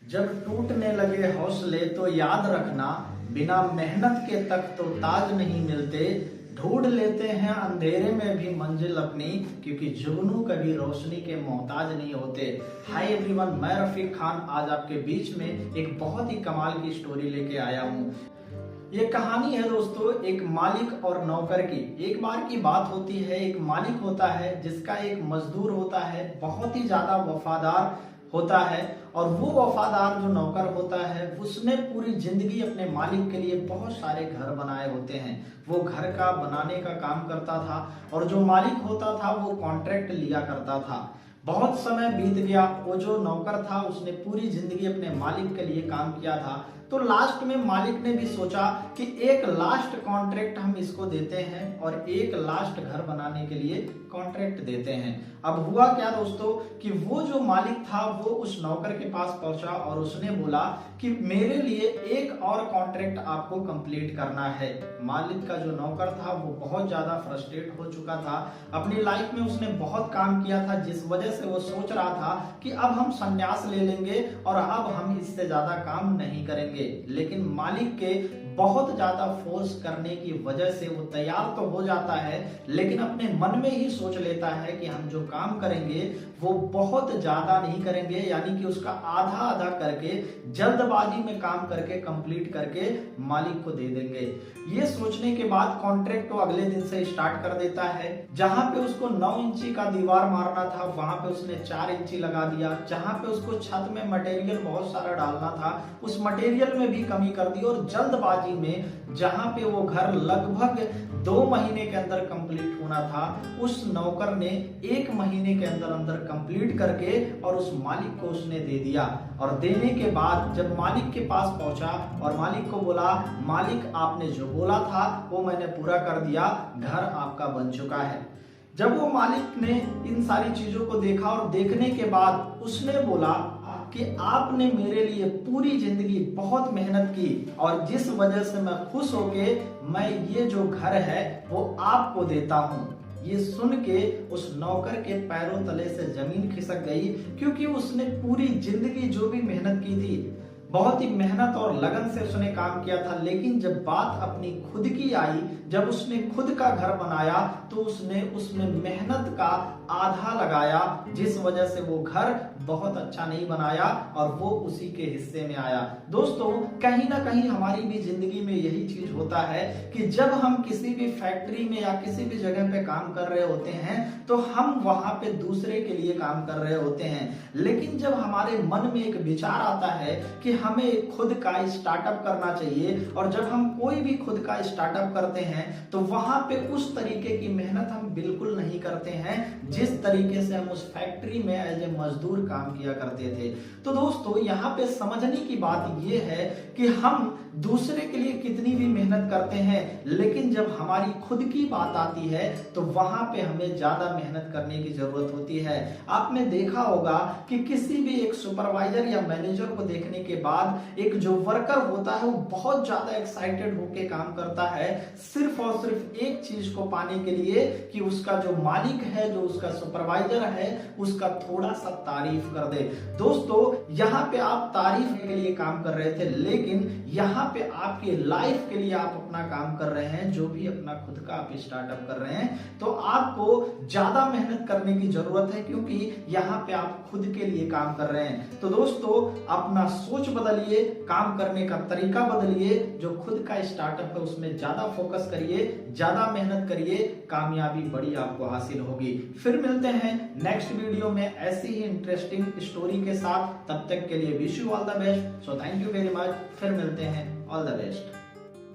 जब टूटने लगे हौसले तो याद रखना, बिना मेहनत के तक तो ताज नहीं मिलते। ढूंढ लेते हैं अंधेरे में भी मंजिल अपनी, क्योंकि जुगनू कभी रोशनी के मोहताज नहीं होते। हाय एवरीवन, मैं रफीक खान आज आपके बीच में एक बहुत ही कमाल की स्टोरी लेके आया हूँ। ये कहानी है दोस्तों एक मालिक और नौकर की। एक बार की बात होती है, एक मालिक होता है जिसका एक मजदूर होता है, बहुत ही ज्यादा वफादार होता है। और वो वफादार जो नौकर होता है उसने पूरी जिंदगी अपने मालिक के लिए बहुत सारे घर बनाए होते हैं। वो घर का बनाने का काम करता था और जो मालिक होता था वो कॉन्ट्रैक्ट लिया करता था। बहुत समय बीत गया, वो जो नौकर था उसने पूरी जिंदगी अपने मालिक के लिए काम किया था। तो लास्ट में मालिक ने भी सोचा कि एक लास्ट कॉन्ट्रैक्ट हम इसको देते हैं और एक लास्ट घर बनाने के लिए कॉन्ट्रैक्ट देते हैं। अब हुआ क्या दोस्तों कि वो जो मालिक था वो उस नौकर के पास पहुंचा और उसने बोला कि मेरे लिए एक और कॉन्ट्रैक्ट आपको कंप्लीट करना है। मालिक का जो नौकर था वो बहुत ज्यादा फ्रस्ट्रेट हो चुका था। अपनी लाइफ में उसने बहुत काम किया था, जिस वजह से वो सोच रहा था कि अब हम संन्यास ले लेंगे और अब हम इससे ज्यादा काम नहीं करेंगे। लेकिन मालिक के बहुत ज्यादा फोर्स करने की वजह से वो तैयार तो हो जाता है, लेकिन अपने मन में ही सोच लेता है कि हम जो काम करेंगे वो बहुत ज्यादा नहीं करेंगे, यानी कि उसका आधा आधा करके जल्दबाजी में काम करके कंप्लीट करके मालिक को दे देंगे। ये सोचने के बाद कॉन्ट्रैक्ट वो अगले दिन से स्टार्ट कर देता है। जहां पे उसको 9 इंची का दीवार मारना था वहां पे उसने 4 इंची लगा दिया। जहां पे उसको छत में मटेरियल बहुत सारा डालना था उस मटेरियल में भी कमी कर दी। और जल्दबाजी में जहां पे वो घर लगभग 2 महीने के अंदर कंप्लीट होना था, उस नौकर ने 1 महीने के अंदर अंदर कंप्लीट करके और उस मालिक को उसने दे दिया। और देने के बाद जब मालिक के पास पहुंचा और मालिक को बोला, मालिक आपने जो बोला था वो मैंने पूरा कर दिया, घर आपका बन चुका है। जब वो मालिक ने इन सारी चीजों को देखा और देखने के बाद उसने बोला कि आपने मेरे लिए पूरी जिंदगी बहुत मेहनत की और जिस वजह से मैं खुश होके मैं ये जो घर है वो आपको देता हूँ। ये सुन के उस नौकर के पैरों तले से जमीन खिसक गई, क्योंकि उसने पूरी जिंदगी जो भी मेहनत की थी, बहुत ही मेहनत और लगन से उसने काम किया था, लेकिन जब बात अपनी खुद की आई, जब उसने खुद का घर बनाया तो उसने उसमें मेहनत का आधा लगाया, जिस वजह से वो घर बहुत अच्छा नहीं बनाया और वो उसी के हिस्से में आया। दोस्तों कहीं ना कहीं हमारी भी जिंदगी में यही चीज होता है कि जब हम किसी भी फैक्ट्री में या किसी भी जगह पे काम कर रहे होते हैं तो हम वहां पे दूसरे के लिए काम कर रहे होते हैं, लेकिन जब हमारे मन में एक विचार आता है कि हमें खुद का स्टार्टअप करना चाहिए और जब हम कोई भी खुद का स्टार्टअप करते हैं तो वहां पे उस तरीके की मेहनत हम बिल्कुल नहीं करते हैं जिस तरीके से हम उस फैक्ट्री में एज ए मजदूर काम किया करते थे। तो दोस्तों यहाँ पे समझने की बात यह है कि हम दूसरे के लिए कितनी भी मेहनत करते हैं, लेकिन जब हमारी खुद की बात आती है तो वहां पे हमें ज्यादा मेहनत करने की जरूरत होती है। आपने देखा होगा कि किसी भी एक सुपरवाइजर या मैनेजर को देखने के बाद एक जो वर्कर होता है वो बहुत ज्यादा एक्साइटेड होके काम करता है, सिर्फ और सिर्फ एक चीज को पाने के लिए कि उसका जो मालिक है, जो उसका सुपरवाइजर है, उसका थोड़ा सा तारीफ कर दे। दोस्तों यहाँ पे आप तारीफ के लिए काम कर रहे थे, लेकिन यहाँ पे आपकी लाइफ के लिए आप अपना काम कर रहे हैं, जो भी अपना खुद का आप स्टार्टअप कर रहे हैं, तो आपको ज्यादा मेहनत करने की जरूरत है, क्योंकि यहाँ पे आप खुद के लिए काम कर रहे हैं। तो दोस्तों अपना सोच बदलिए, काम करने का तरीका बदलिए, जो खुद का स्टार्टअप है उसमें ज्यादा फोकस करिए, ज्यादा मेहनत करिए, कामयाबी बड़ी आपको हासिल होगी। फिर मिलते हैं नेक्स्ट वीडियो में ऐसी ही इंटरेस्टिंग स्टोरी के साथ। तब तक के लिए wish you all the best. So thank you very much. फिर मिलते हैं। All the best.